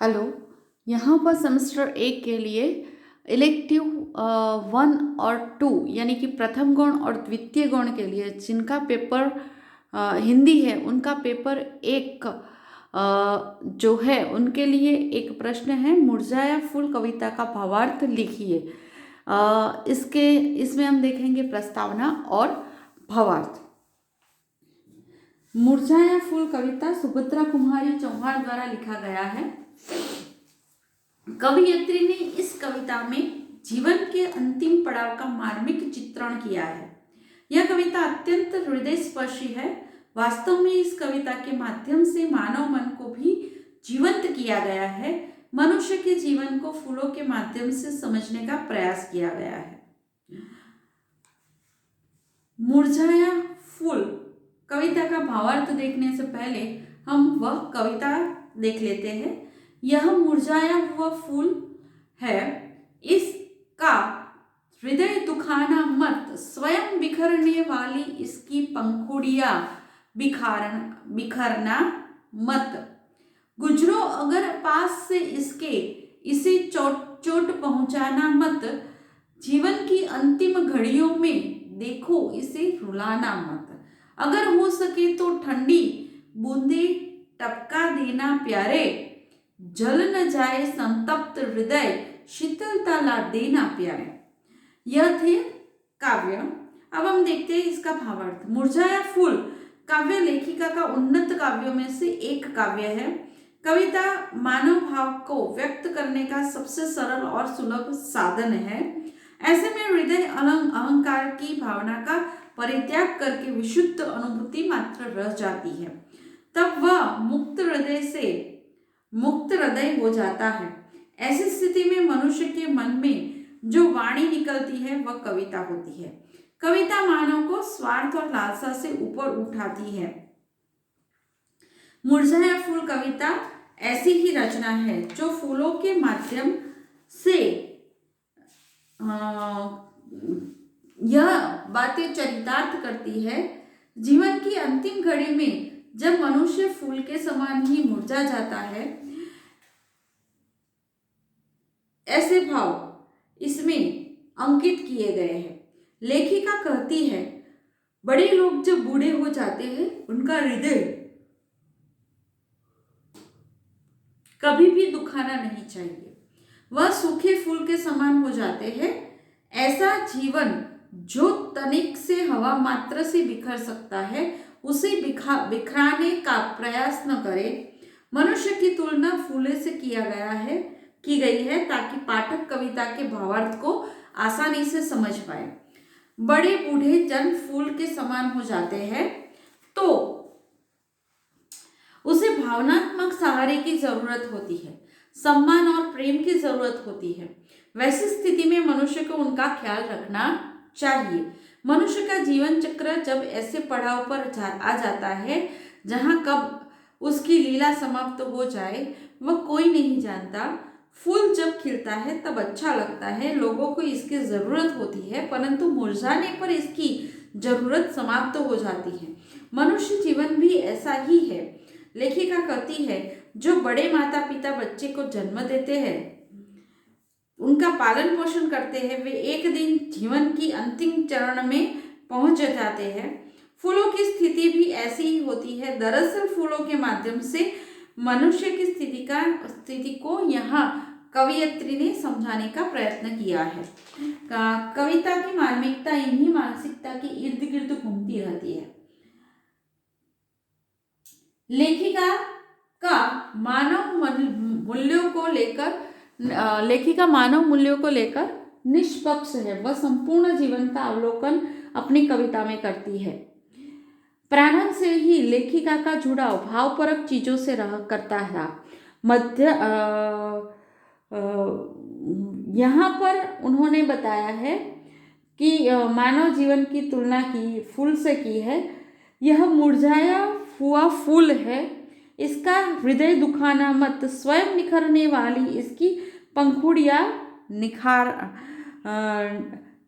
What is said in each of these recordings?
Hello. यहाँ पर semester 1 के लिए इलेक्टिव 1 और 2 यानी कि प्रथम गौण और द्वितीय गौण के लिए जिनका पेपर हिंदी है उनका पेपर 1 जो है उनके लिए एक प्रश्न है, मुरझाया फूल कविता का भावार्थ लिखिए। इसमें हम देखेंगे प्रस्तावना और भावार्थ। मुरझाया फूल कविता सुभद्रा कुमारी चौहान द्वारा लिखा गया है। कवयित्री ने इस कविता में जीवन के अंतिम पड़ाव का मार्मिक चित्रण किया है। यह कविता अत्यंत हृदयस्पर्शी है। वास्तव में इस कविता के माध्यम से मानव मन को भी जीवंत किया गया है। मनुष्य के जीवन को फूलों के माध्यम से समझने का प्रयास किया गया है। मुरझाया फूल कविता का भावार्थ देखने से पहले हम वह कविता देख लेते हैं। यह मुरझाया हुआ फूल है, इसका हृदय दुखाना मत, स्वयं बिखरने वाली इसकी पंखुड़ियां बिखरना मत। गुजरो अगर पास से इसे चोट पहुंचाना मत। जीवन की अंतिम घड़ियों में देखो इसे रुलाना मत। अगर हो सके तो ठंडी बूंदे टपका देना प्यारे, जल न जाए संतप्त हृदय, शीतलता ला देना प्यारे। यह थे काव्य। अब हम देखते हैं इसका भावार्थ। मुरझाया फूल काव्य लेखिका का उन्नत काव्यों में से एक काव्य है। कविता मानव भाव को व्यक्त करने का सबसे सरल और सुलभ साधन है। ऐसे में हृदय अहंकार की भावना का परित्याग करके विशुद्ध अनुभूति मात्र रह जाती है। तब वह मुक्त हृदय हो जाता है। ऐसी स्थिति में मनुष्य के मन में जो वाणी निकलती है वह कविता होती है। कविता मानव को स्वार्थ और लालसा से ऊपर उठाती है। मुरझाया फूल कविता ऐसी ही रचना है जो फूलों के माध्यम से यह बातें चरितार्थ करती है। जीवन की अंतिम घड़ी में जब मनुष्य फूल के समान ही मुरझा जाता है, ऐसे भाव इसमें अंकित किए गए हैं। लेखिका कहती है, बड़े लोग जब बूढ़े हो जाते हैं उनका हृदय कभी भी दुखाना नहीं चाहिए। वह सूखे फूल के समान हो जाते हैं। ऐसा जीवन जो तनिक से हवा मात्र से बिखर सकता है उसे बिखराने का प्रयास न करे। मनुष्य की तुलना फूले से की गई है ताकि पाठक कविता के भावार्थ को आसानी से समझ पाए। बड़े बूढ़े जन फूल के समान हो जाते हैं तो उसे भावनात्मक सहारे की जरूरत होती है, सम्मान और प्रेम की जरूरत होती है। वैसी स्थिति में मनुष्य को उनका ख्याल रखना चाहिए। मनुष्य का जीवन चक्र जब ऐसे पड़ाव पर आ जाता है जहां कब उसकी लीला समाप्त हो जाए वह कोई नहीं जानता। फूल जब खिलता है तब अच्छा लगता है, लोगों को इसकी जरूरत होती है, परंतु मुरझाने पर इसकी जरूरत समाप्त हो जाती है। मनुष्य जीवन भी ऐसा ही है। लेखिका कहती है, जो बड़े माता पिता बच्चे को जन्म देते हैं, उनका पालन पोषण करते हैं, वे एक दिन जीवन की अंतिम चरण में पहुंच जाते हैं। फूलों की स्थिति भी ऐसी ही होती है। दरअसल फूलों के माध्यम से मनुष्य की स्थिति को यहाँ कवयित्री ने समझाने का प्रयत्न किया है। कविता की मार्मिकता इन्हीं मानसिकता के इर्द गिर्द घूमती रहती है। लेखिका मानव मूल्यों को लेकर निष्पक्ष है। वह संपूर्ण जीवन का अवलोकन अपनी कविता में करती है। प्रारंभ से ही लेखिका का जुड़ाव भावपरक चीजों से करता है। यहाँ पर उन्होंने बताया है कि मानव जीवन की तुलना फूल से की है। यह मुरझाया हुआ फूल है, इसका हृदय दुखाना मत, स्वयं निखरने वाली इसकी पंखुड़ियां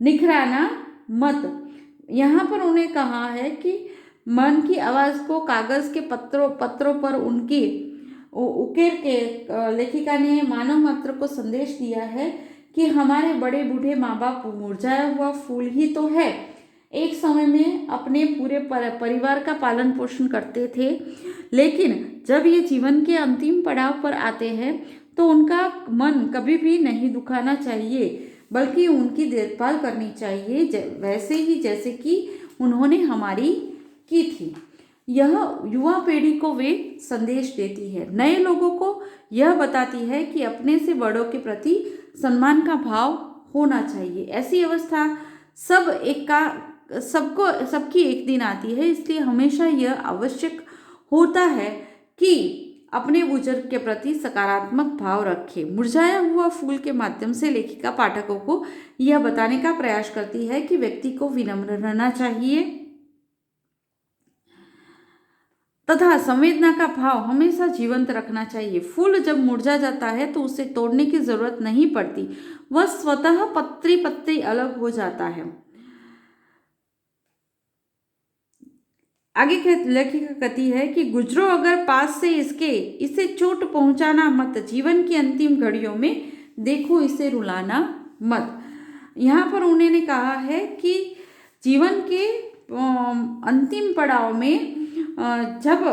निखराना मत। यहाँ पर उन्हें कहा है कि मन की आवाज़ को कागज़ के पत्रों पर उनकी उकेर के लेखिका ने मानव मात्र को संदेश दिया है कि हमारे बड़े बूढ़े माँ बाप मुरझाया हुआ फूल ही तो है। एक समय में अपने पूरे परिवार का पालन पोषण करते थे, लेकिन जब ये जीवन के अंतिम पड़ाव पर आते हैं तो उनका मन कभी भी नहीं दुखाना चाहिए, बल्कि उनकी देखभाल करनी चाहिए, वैसे ही जैसे कि उन्होंने हमारी की थी। यह युवा पीढ़ी को वे संदेश देती है, नए लोगों को यह बताती है कि अपने से बड़ों के प्रति सम्मान का भाव होना चाहिए। ऐसी अवस्था सबकी एक दिन आती है, इसलिए हमेशा यह आवश्यक होता है कि अपने बुजुर्ग के प्रति सकारात्मक भाव रखें। मुरझाया हुआ फूल के माध्यम से लेखिका पाठकों को यह बताने का प्रयास करती है कि व्यक्ति को विनम्र रहना चाहिए तथा संवेदना का भाव हमेशा जीवंत रखना चाहिए। फूल जब मुरझा जाता है तो उसे तोड़ने की जरूरत नहीं पड़ती, वह स्वतः पत्ती पत्ती अलग हो जाता है। आगे लेखिका कहती है कि गुजरो अगर पास से इसे चोट पहुंचाना मत, जीवन की अंतिम घड़ियों में देखो इसे रुलाना मत। यहाँ पर उन्होंने कहा है कि जीवन के अंतिम पड़ाव में जब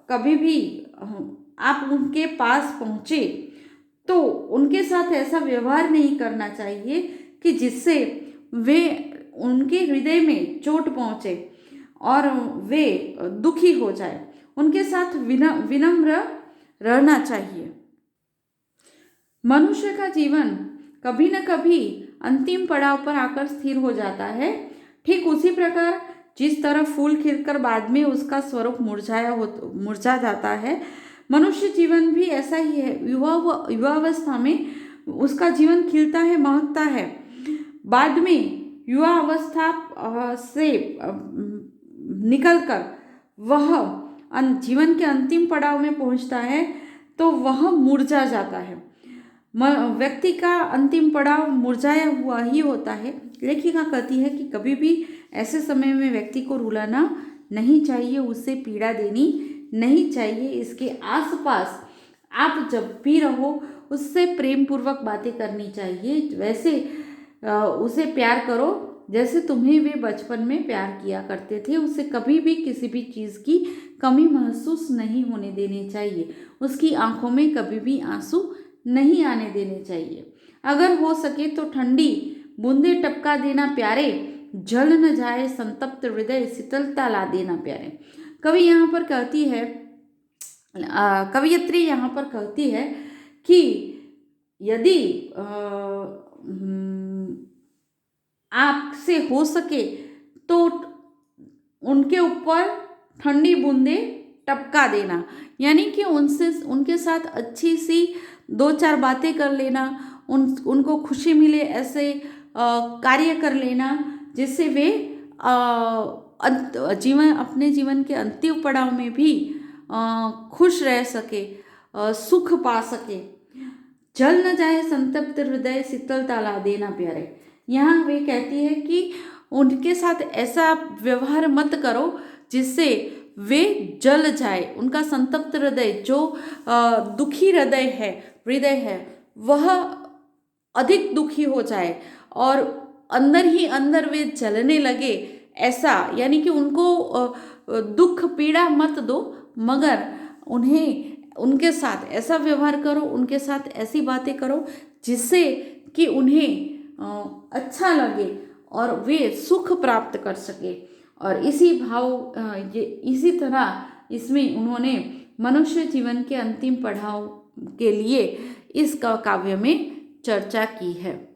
कभी भी आप उनके पास पहुँचे तो उनके साथ ऐसा व्यवहार नहीं करना चाहिए कि जिससे वे उनके हृदय में चोट पहुँचे और वे दुखी हो जाए। उनके साथ विनम्र रहना चाहिए। मनुष्य का जीवन कभी न कभी अंतिम पड़ाव पर आकर स्थिर हो जाता है। ठीक उसी प्रकार जिस तरह फूल खिलकर बाद में उसका स्वरूप मुरझा जाता है, मनुष्य जीवन भी ऐसा ही है। युवावस्था में उसका जीवन खिलता है, महकता है। बाद में युवा अवस्था से निकलकर वह जीवन के अंतिम पड़ाव में पहुंचता है तो वह मुरझा जाता है। व्यक्ति का अंतिम पड़ाव मुरझाया हुआ ही होता है। लेखिका कहती है कि कभी भी ऐसे समय में व्यक्ति को रुलाना नहीं चाहिए, उससे पीड़ा देनी नहीं चाहिए। इसके आसपास आप जब भी रहो उससे प्रेम पूर्वक बातें करनी चाहिए। वैसे उसे प्यार करो जैसे तुम्हें वे बचपन में प्यार किया करते थे। उसे कभी भी किसी भी चीज़ की कमी महसूस नहीं होने देनी चाहिए। उसकी आंखों में कभी भी आंसू नहीं आने देने चाहिए। अगर हो सके तो ठंडी बूंदे टपका देना प्यारे, जल न जाए संतप्त हृदय, शीतलता ला देना प्यारे। कवियत्री यहाँ पर कहती है कि यदि आपसे हो सके तो उनके ऊपर ठंडी बूंदे टपका देना, यानी कि उनके साथ अच्छी सी दो चार बातें कर लेना, उनको खुशी मिले ऐसे कार्य कर लेना जिससे वे अपने जीवन के अंतिम पड़ाव में भी खुश रह सके, सुख पा सके। जल न जाए संतप्त हृदय, शीतलता ला देना प्यारे। यहाँ वे कहती है कि उनके साथ ऐसा व्यवहार मत करो जिससे वे जल जाए। उनका संतप्त हृदय, जो दुखी हृदय है वह अधिक दुखी हो जाए और अंदर ही अंदर वे जलने लगे, ऐसा यानी कि उनको दुख पीड़ा मत दो, मगर उनके साथ ऐसा व्यवहार करो, उनके साथ ऐसी बातें करो जिससे कि उन्हें अच्छा लगे और वे सुख प्राप्त कर सके। और इसी तरह इसमें उन्होंने मनुष्य जीवन के अंतिम पड़ाव के लिए इस काव्य में चर्चा की है।